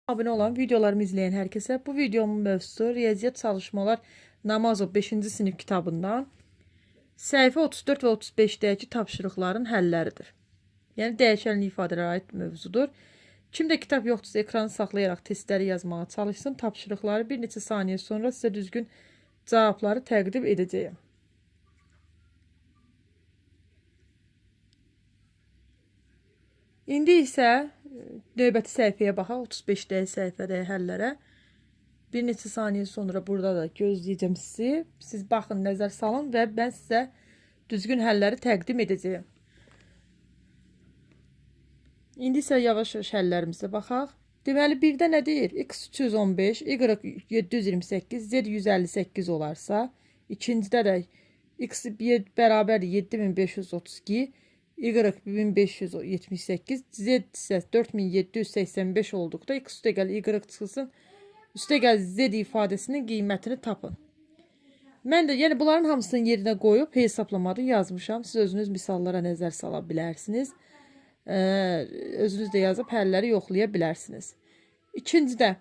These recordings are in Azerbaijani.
Abone olan videolarımı izleyen herkese bu videomun mövzusu Riyaziyyat Çalışmalar Namazov 5-ci sinif kitabından səhifə 34 və 35-dəki tapşırıqların həlləridir. Yəni dəyişənli ifadələrə aid mövzudur. Kimdə kitab yoxdursa ekranı saxlayaraq testləri yazmağa çalışsın. Tapşırıqları bir neçə saniyə sonra sizə düzgün cavabları təqdim edəcəyim. İndi isə növbəti səhifəyə baxaq, 35-də səhifədə həllərə. Bir neçə saniyə sonra burada da gözləyəcəm sizi. Siz baxın, nəzər salın və mən sizə düzgün həlləri təqdim edəcəyim. İndi isə yavaş-yavaş həllərimizə baxaq. Deməli, birdə nə deyir? X 315, Y 728, Z 158 olarsa, ikincidə də X bərabər 7532, Y 1578, Z isə 4785 olduqda X üstə gəl Y çıxılsın, üstə gəl Z ifadəsinin qiymətini tapın. Mən də yəni bunların hamısını yerinə qoyub hesablamadı yazmışam. Siz özünüz misallara nəzər sala bilərsiniz. Özünüz də yazıb həlləri yoxlaya bilərsiniz. İkincidə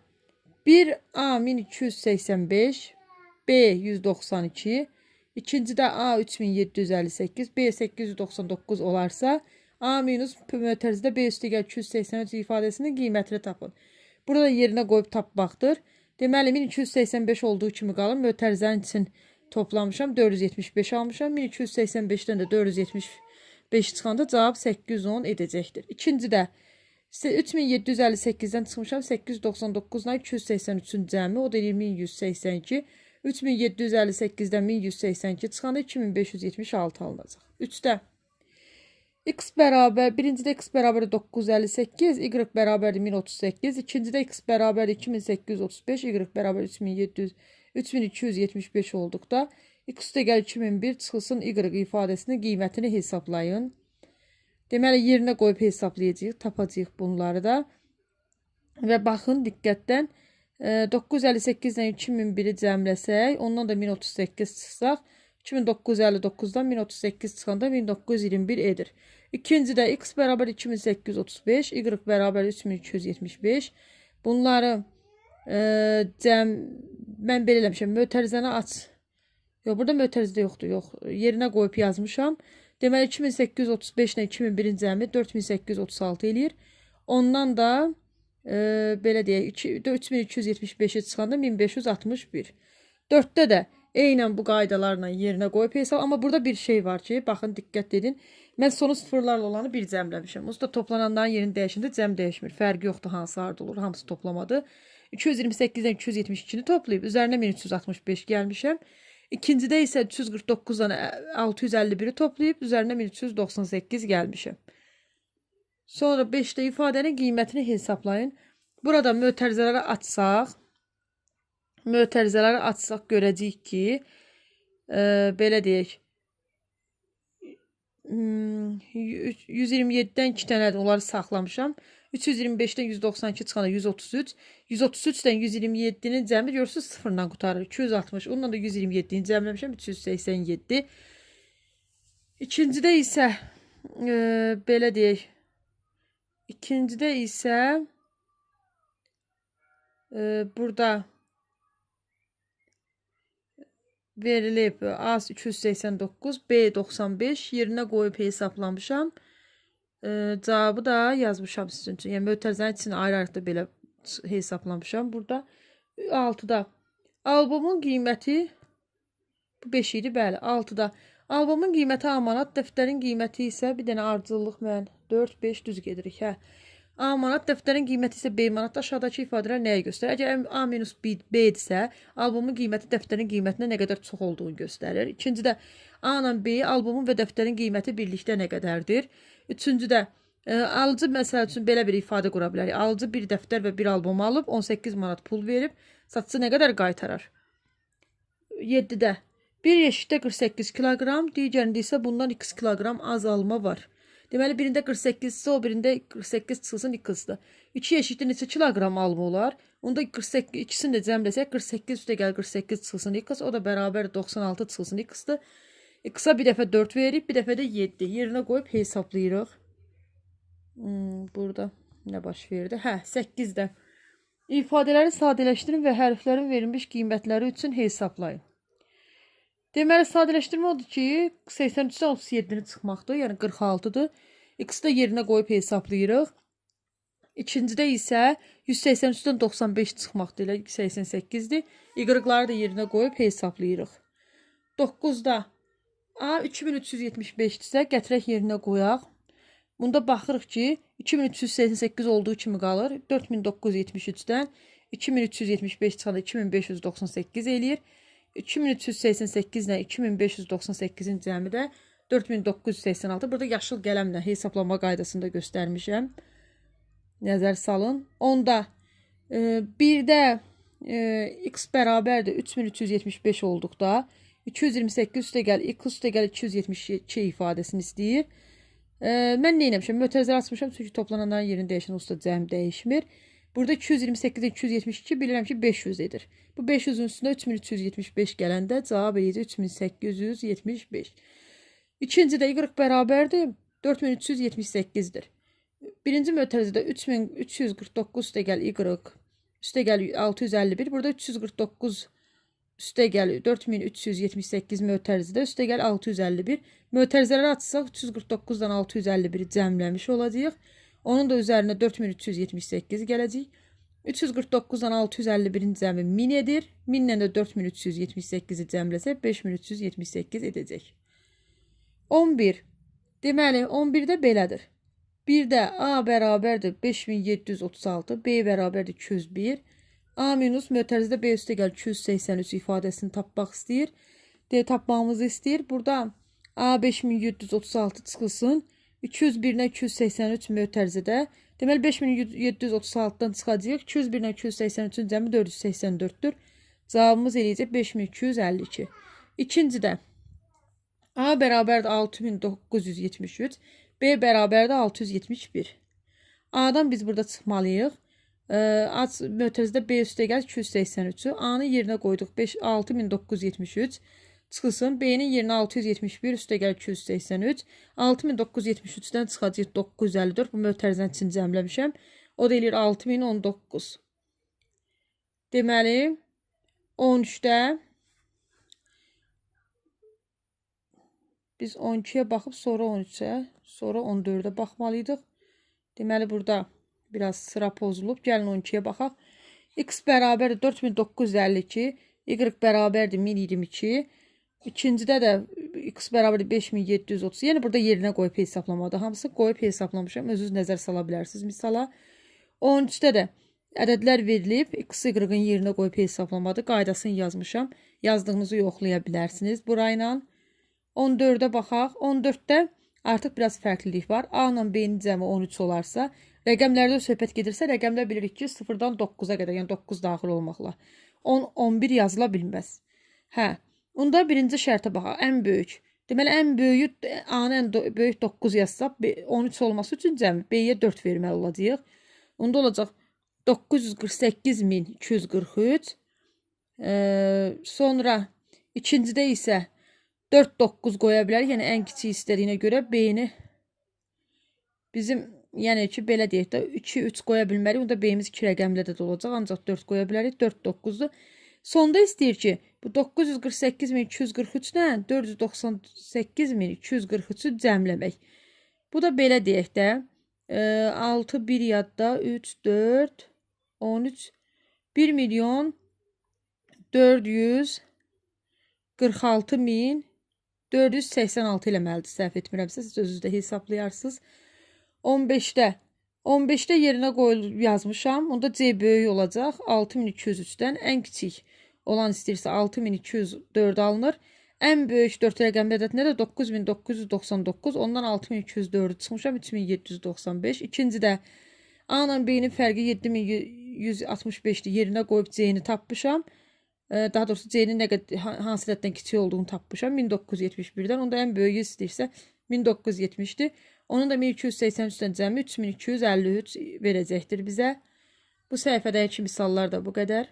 1A 1285, B 192, İkincidə A 3758, B 899 olarsa, A minus mötərizədə B üstə gəl 283 ifadəsinin qiymətini tapın. Burada yerinə qoyub tapmaqdır. Deməli, 1285 olduğu kimi qalır. Mötərizənin için toplamışam, 475 almışam. 1285-dən də 475 çıxanda cavab 810 edəcəkdir. İkincidə 3758-dən çıxmışam, 899-dan 283-ün cəmi, o da 2182. 3758-dən 1182 çıxanda 2576 alınacaq. 3-də X bərabər, birincidə X bərabər 958, Y bərabər 1038, ikincidə X bərabər 2835, Y bərabər 3275 olduqda X üstə gəl 2001 çıxılsın Y ifadəsinin qiymətini hesablayın. Deməli, yerinə qoyub hesablayacağıq, tapacağıq bunları da. Və baxın, diqqətdən 958-dən 2001-i cəmləsək, ondan da 1038 çıxsaq, 2959-dan 1038 çıxanda 1921 edir. İkincidə X bərabər 2835, Y bərabər 3275. Bunları mən belə eləmişəm, mötərizəni aç. Yox, burada mötərizə yoxdur, yox. Yerinə qoyub yazmışam. Deməli, 2835 ilə 2001-in cəmi 4836 eləyir. Ondan da belə deyək, 3275-ə çıxanda 1561. 4-də də eynən bu qaydalarla yerinə qoyub hesab. Amma burada bir şey var ki, baxın, diqqət edin. Mən sonu sıfırlarla olanı bir cəmləmişəm. Usta toplananların yerini dəyişəndə cəm dəyişmir. Fərqi yoxdur, hansı harda olur, hamısı toplamadı. 228-dən 272-ni toplayıb, üzərinə 1365 gəlmişəm. İkincidə isə 349-dan 651-i toplayıb, üzərinə 1398 gəlmişəm. Sonra 5-də ifadənin qiymətini hesablayın. Burada mötərizələri açsaq, görəcəyik ki, belə deyək, 127-dən 2 dənədir, onları saxlamışam. 325-dən 192 çıxanda 133, 133-dən 127-nin cəmi görürsünüz sıfırla qutarır. 260, ondan da 127-ni cəmləmişəm, 387. İkincidə isə belə deyək, İkincidə isə burada verilib A 289, B 95 yerinə qoyub hesablamışam. Cavabı da yazmışam sizin üçün. Yəni mötərizənin içini ayrı-ayrı belə hesablamışam. Burada 6-da albomun qiyməti bu 5 idi, bəli. 6-da albomun qiyməti A manat, dəftərin qiyməti isə bir dənə ardıcıllıq mən 4-5 düz gedirik, hə. A manat, dəftərin qiyməti isə B manat. Aşağıdakı ifadələr nəyə göstərir? Əgər A minus B-dirsə, albomun qiyməti dəftərin qiymətinə nə qədər çox olduğunu göstərir. İkincidə A ilə B, albomun və dəftərin qiyməti birlikdə nə qədərdir? Üçüncüdə alıcı məsəl üçün belə bir ifadə qura bilərik. Alıcı bir dəftər və bir albom alıb 18 manat pul verib, satıcı nə qədər qaytarar? 7-də bir yeşikdə 48 kiloqram, digərində isə bundan 2 kiloqram azalma var. Deməli, birində 48 isə o birində 48 çıxılsın x-dır. 2 yeşikdə neçə kiloqram alma olar? Onda 48, ikisini də cəmləsək 48 üstə gəl 48 çıxılsın x, o da bərabər 96 çıxılsın x-dır. X-a bir dəfə 4 verib, bir dəfə də 7. Yerinə qoyub hesablayırıq. Burada nə baş verdi? Hə, 8-də İfadələri sadələşdirin və hərflərin verilmiş qiymətləri üçün hesablayın. Deməli, sadələşdirmə odur ki, 83-dən 37-ni çıxmaqdır, yəni 46-dır. X-i də yerinə qoyub hesablayırıq. İkincidə isə 183-dən 95 çıxmaqdır, elə 88-dir. Y-ları da yerinə qoyub hesablayırıq. 9-da A 2375-dirsə, gətirək yerinə qoyaq. Bunda baxırıq ki, 2388 olduğu kimi qalır. 4973-dən 2375 çıxanda 2598 eləyir. 2388 ilə 2598-in cəmi də 4986. Burada yaşıl qələmlə hesablama qaydasında göstərmişəm. Nəzər salın. Onda 1-də x bərabərdir 3375 olduqda 228 üstə gəl, x üstə gəl 272 ifadəsini istəyir. Mən nə etmişəm? Mötərizələri açmışam, çünki toplananların yerini dəyişən usta cəm dəyişmir. Burada 228-də 272 bilirəm ki 500 edir. Bu 500-ün üstündə 3375 gələndə cavab eləyəcək 3875. İkincidə y bərabərdir 4378-dir. Birinci mötərizədə 3349 üstə gəl y üstə gəl 651. Burada 349 üstə gəl 4378 mötərizədə üstə gəl 651. Mötərizələri açsaq 349-dan 651-i cəmləmiş olacaq. Onun da üzərinə 4378 gələcək. 349-dan 651-in cəmi 1000 edir. 1000 ilə də 4378-i cəmləsək 5378 edəcək. 11. Deməli, 11-də belədir. 1-də A bərabərdir 5736, B bərabərdir 201. A minus mötərizədə B üstə gəl 283 ifadəsini tapmaq istəyir. Tapmağımızı istəyir. Burada A 5736 çıxılsın. 201-nə 283 mötərizədə. Deməli 5736-dan çıxacaq. 201-nə 283-ün cəmi 484-dür. Cavabımız eləyəcək 5252. İkincidə A bərabərdir 6973, B bərabərdir 671. A-dan biz burada çıxmalıyıq. Mötərizədə B üstə gəl 283-ü. A-nın yerinə qoyduq 6973. Çıxılsın. B-nin yerinə 671 üstə gəl 283. 6973-dən çıxacaq 954. Bu mötərizənin içini cəmləmişəm. O da eləyir 6019. Deməli 13-də biz 12-yə baxıb sonra 13-ə, sonra 14-ə baxmalıydıq. Deməli burada biraz sıra pozulub. Gəlin 12-yə baxaq. X bərabərdir 4952, Y bərabərdir 1022. İkincidə də X bərabərdir 5730. Yəni burada yerinə qoyub hesablamadı. Hamısı qoyub hesaplamışam. Özünüz nəzər sala bilərsiniz misala. 13-də də ədədlər verilib. X, Y-ın yerinə qoyub hesablamadı. Qaydasını yazmışam. Yazdığınızı yoxlaya bilərsiniz burayla. 14-də baxaq. 14-də artıq biraz fərqlilik var. A ilə B-nin cəmi 13 olarsa, rəqəmlərdə söhbət gedirsə, rəqəmlər bilirik ki, 0-dan 9-a qədər, yəni 9 daxil olmaqla 10, 11 yazıla bilməz. Hə, onda birinci şərtə baxaq. Ən böyük. Deməli, ən böyük A-nın ən böyük 9 yazsaq, 13 olması üçün cəmi B-yə 4 verməli olacaq. Onda olacaq 948243. Sonra ikincidə isə 4-9 qoya bilərik. Yəni, ən kiçik istədiyinə görə B-ni bizim, yəni ki, belə deyək də 2-3 qoya bilmərik. Onda B-miz 2 rəqəmlə də olacaq. Ancaq 4 qoya bilərik. 4-9-dur. Sonda istəyir ki, bu 948243-dən 498243-ü cəmləmək. Bu da belə deyək də 6, 1 yadda, 3, 4, 13, 1 milyon 446 min 486 eləməlidir, səhv etmirəmsə, siz özünüzdə hesaplayarsınız. 15-də yerinə qoyulub yazmışam. Onda C böyük olacaq. 6203-dən ən kiçik olan istəyirsə 6204 alınır. Ən böyük 4 rəqəmli ədədində də 9999. Ondan 6204 çıxmışam 3795. İkincidə A ilə B-nin fərqi 7165-dir. Yerinə qoyub C-ni tapmışam. Daha doğrusu C-nin hansı ədəddən kiçik olduğunu tapmışam. 1971-dən. Onda ən böyüyü istəyirsə 1970-dir. Onun da 1283-dən cəmi 3253 verəcəkdir bizə. Bu səhifədəki misallar da bu qədər.